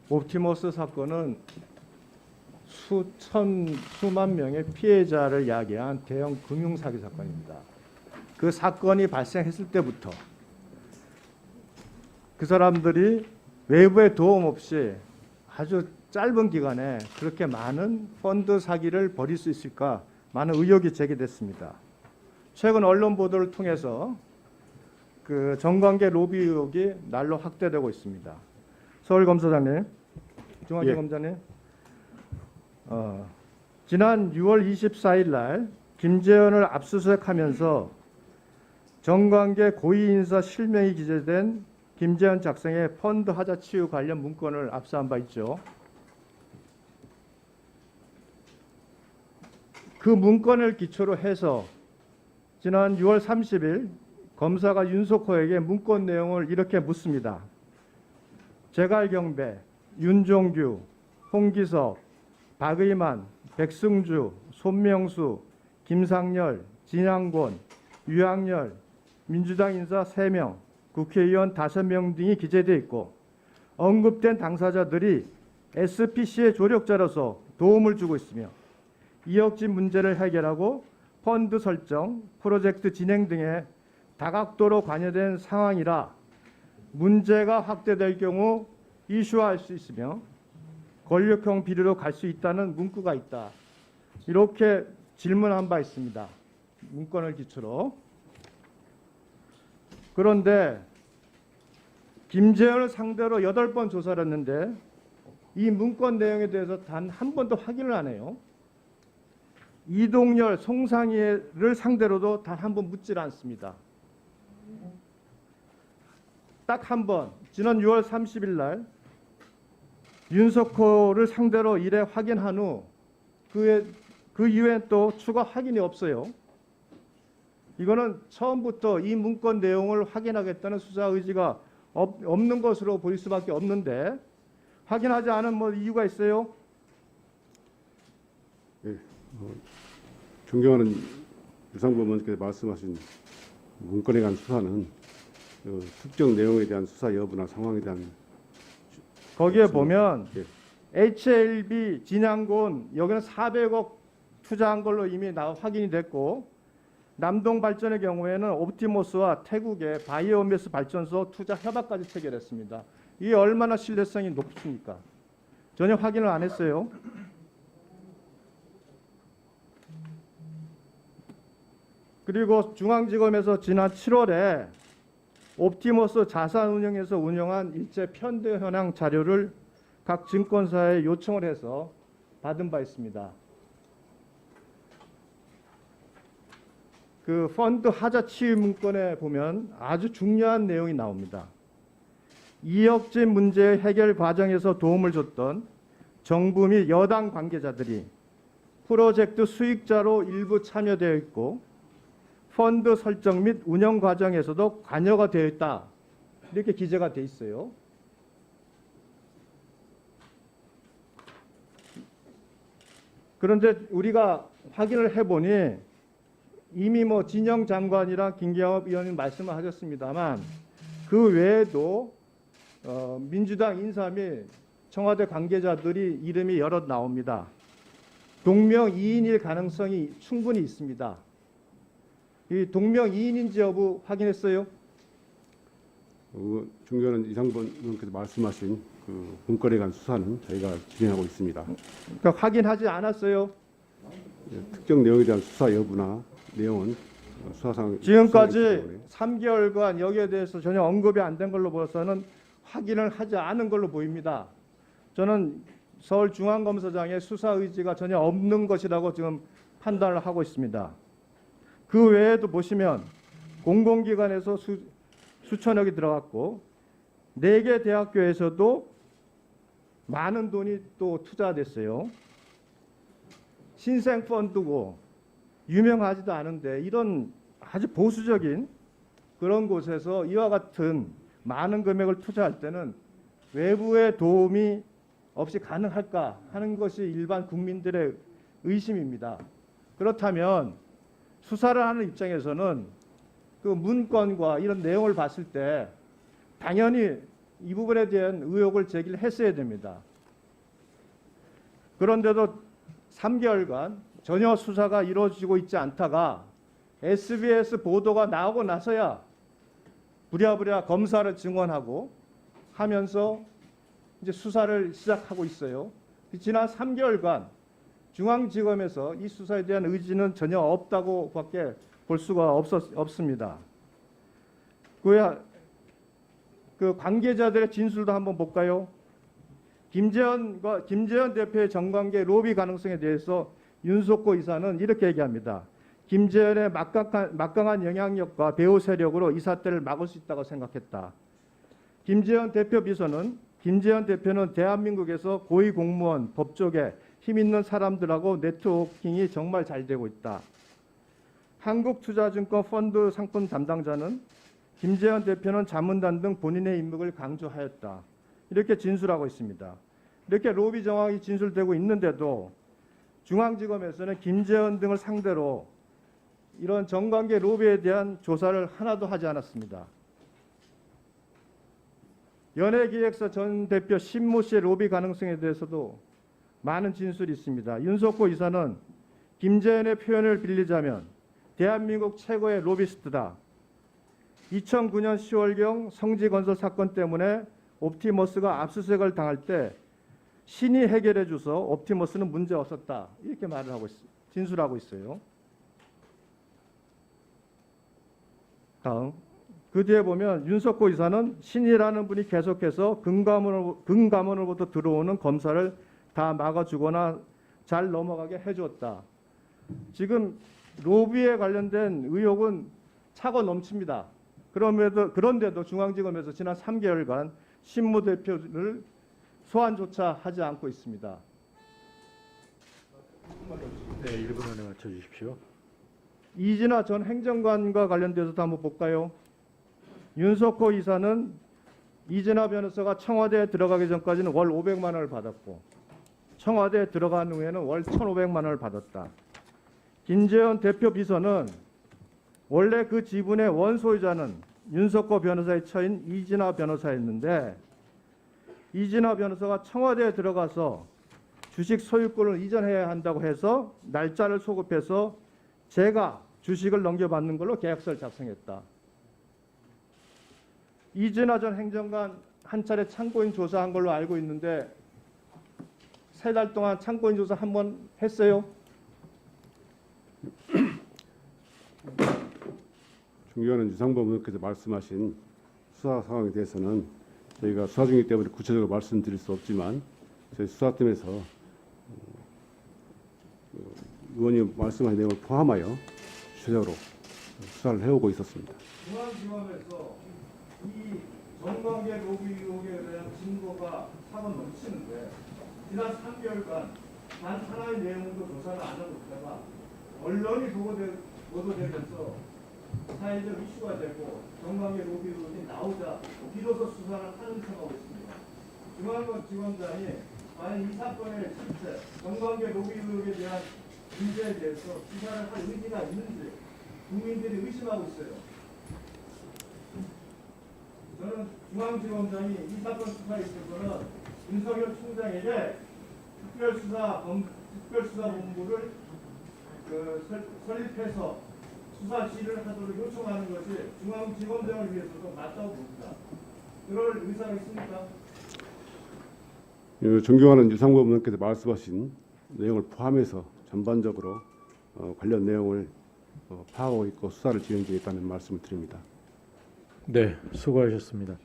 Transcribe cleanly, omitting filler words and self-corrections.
옵티머스 사건은 수만 명의 피해자를 야기한 대형 금융사기 사건입니다. 그 사건이 발생했을 때부터 그 사람들이 외부의 도움 없이 아주 짧은 기간에 그렇게 많은 펀드 사기를 벌일 수 있을까 많은 의혹이 제기됐습니다. 최근 언론 보도를 통해서 그 정관계 로비 의혹이 날로 확대되고 있습니다. 서울검사장님, 중앙지검장님, 지난 6월 24일 날 김재현을 압수수색하면서 정관계 고위인사 실명이 기재된 김재현 작성의 펀드 하자 치유 관련 문건을 압수한 바 있죠. 그 문건을 기초로 해서 지난 6월 30일 검사가 윤석호에게 문건 내용을 이렇게 묻습니다. 제갈경배, 윤종규, 홍기석, 박의만, 백승주, 손명수, 김상열, 진양권, 유학열, 민주당 인사 3명, 국회의원 5명 등이 기재되어 있고 언급된 당사자들이 SPC의 조력자로서 도움을 주고 있으며 이억진 문제를 해결하고 펀드 설정, 프로젝트 진행 등에 다각도로 관여된 상황이라 문제가 확대될 경우 이슈화할 수 있으며 권력형 비리로 갈 수 있다는 문구가 있다. 이렇게 질문한 바 있습니다. 문건을 기초로. 그런데 김재현을 상대로 8번 조사를 했는데 이 문건 내용에 대해서 단 한 번도 확인을 안 해요. 이동열, 송상희를 상대로도 단 한 번 묻질 않습니다. 딱 한 번, 지난 6월 30일 날 윤석호를 상대로 일에 확인한 후 그 이후에 또 추가 확인이 없어요. 이거는 처음부터 이 문건 내용을 확인하겠다는 수사 의지가 없는 것으로 보일 수밖에 없는데 확인하지 않은 뭐 이유가 있어요? 네, 존경하는 유상부원께서 말씀하신 문건에 관한 수사는 특정 내용에 대한 수사 여부나 상황에 대한 거기에 보면 예. HLB 진양곤 여기는 400억 투자한 걸로 이미 확인이 됐고 남동발전의 경우에는 옵티머스와 태국의 바이오매스 발전소 투자 협약까지 체결했습니다. 이게 얼마나 신뢰성이 높습니까? 전혀 확인을 안 했어요. 그리고 중앙지검에서 지난 7월에 옵티머스 자산운용에서 운영한 일제 편대 현황 자료를 각 증권사에 요청을 해서 받은 바 있습니다. 그 펀드 하자 치유 문건에 보면 아주 중요한 내용이 나옵니다. 이억진 문제 해결 과정에서 도움을 줬던 정부 및 여당 관계자들이 프로젝트 수익자로 일부 참여되어 있고 펀드 설정 및 운영 과정에서도 관여가 되어 있다. 이렇게 기재가 되어 있어요. 그런데 우리가 확인을 해보니 이미 뭐 진영 장관이랑 김경엽 의원님 말씀을 하셨습니다만 그 외에도 민주당 인사 및 청와대 관계자들이 이름이 여럿 나옵니다. 동명이인일 가능성이 충분히 있습니다. 이 동명이인인지 여부 확인했어요? 존경하는 이상부원 의원께서 말씀하신 그 문건에 관한 수사는 저희가 진행하고 있습니다. 그러니까 확인하지 않았어요? 특정 내용에 대한 수사 여부나 내용은 수사상 지금까지 3개월간 여기에 대해서 전혀 언급이 안 된 걸로 보아서는 확인을 하지 않은 걸로 보입니다. 저는 서울중앙검사장의 수사 의지가 전혀 없는 것이라고 지금 판단을 하고 있습니다. 그 외에도 보시면 공공기관에서 수천억이 들어갔고 4개 대학교에서도 많은 돈이 또 투자됐어요. 신생펀드고 유명하지도 않은데 이런 아주 보수적인 그런 곳에서 이와 같은 많은 금액을 투자할 때는 외부의 도움이 없이 가능할까 하는 것이 일반 국민들의 의심입니다. 그렇다면 수사를 하는 입장에서는 그 문건과 이런 내용을 봤을 때 당연히 이 부분에 대한 의혹을 제기를 했어야 됩니다. 그런데도 3개월간 전혀 수사가 이루어지고 있지 않다가 SBS 보도가 나오고 나서야 부랴부랴 검사를 증언하고 하면서 이제 수사를 시작하고 있어요. 지난 3개월간 중앙지검에서 이 수사에 대한 의지는 전혀 없다고밖에 볼 수가 없습니다. 그 관계자들의 진술도 한번 볼까요? 김재현 대표의 정관계 로비 가능성에 대해서 윤석호 이사는 이렇게 얘기합니다. 김재현의 막강한 영향력과 배후 세력으로 이 사태를 막을 수 있다고 생각했다. 김재현 대표 비서는 김재현 대표는 대한민국에서 고위 공무원, 법조계, 힘 있는 사람들하고 네트워킹이 정말 잘 되고 있다. 한국투자증권 펀드 상품 담당자는 김재현 대표는 자문단 등 본인의 임무를 강조하였다. 이렇게 진술하고 있습니다. 이렇게 로비 정황이 진술되고 있는데도 중앙지검에서는 김재현 등을 상대로 이런 정관계 로비에 대한 조사를 하나도 하지 않았습니다. 연예기획사 전 대표 신모 씨의 로비 가능성에 대해서도 많은 진술이 있습니다. 윤석호 이사는 김재현의 표현을 빌리자면 대한민국 최고의 로비스트다. 2009년 10월경 성지건설 사건 때문에 옵티머스가 압수수색을 당할 때 신이 해결해 줘서 옵티머스는 문제 없었다. 이렇게 말을 하고 진술하고 있어요. 다음. 그 뒤에 보면 윤석호 이사는 신이라는 분이 계속해서 금감원으로부터 들어오는 검사를 다 막아주거나 잘 넘어가게 해주었다. 지금 로비에 관련된 의혹은 차고 넘칩니다. 그런데도 중앙지검에서 지난 3개월간 신무 대표를 소환조차 하지 않고 있습니다. 네, 1분 안에 맞춰주십시오. 이진아 전 행정관과 관련돼서도 한번 볼까요? 윤석호 이사는 이진아 변호사가 청와대에 들어가기 전까지는 월 500만 원을 받았고 청와대에 들어간 후에는 월 1,500만 원을 받았다. 김재현 대표 비서는 원래 그 지분의 원소유자는 윤석호 변호사의 처인 이진아 변호사였는데 이진아 변호사가 청와대에 들어가서 주식 소유권을 이전해야 한다고 해서 날짜를 소급해서 제가 주식을 넘겨받는 걸로 계약서를 작성했다. 이진아 전 행정관 한 차례 참고인 조사한 걸로 알고 있는데 3달 동안 참고인 조사 한 번 했어요? 존경하는 유상범 의원께서 말씀하신 수사 상황에 대해서는 저희가 수사 중이기 때문에 구체적으로 말씀드릴 수 없지만 저희 수사팀에서 의원님 말씀하신 내용을 포함하여 구체적으로 수사를 해오고 있었습니다. 중앙지검에서 이 정관계 로비 의혹에 대한 증거가 차고 넘치는데 지난 3개월간 단 하나의 내용도 조사를 안 하고 있다가 언론이 보도되면서 사회적 이슈가 되고 정관계 로비 의혹이 나오자 비로소 수사를 하는 척하고 있습니다. 중앙지검장이 만약 이 사건의 실체, 정관계 로비 의혹에 대한 문제에 대해서 수사를 할 의지가 있는지 국민들이 의심하고 있어요. 저는 중앙지검장이 이 사건 수사에 있어서는 윤석열 총장에게 특별수사본부를 설립해서 수사 지휘를 하도록 요청하는 것이 중앙지검장을 위해서도 맞다고 봅니다. 그럴 의사가 있습니까? 존경하는 유상범 의원께서 말씀하신 내용을 포함해서 전반적으로 관련 내용을 파악하고 있고 수사를 진행 중에 있다는 말씀을 드립니다. 네, 수고하셨습니다.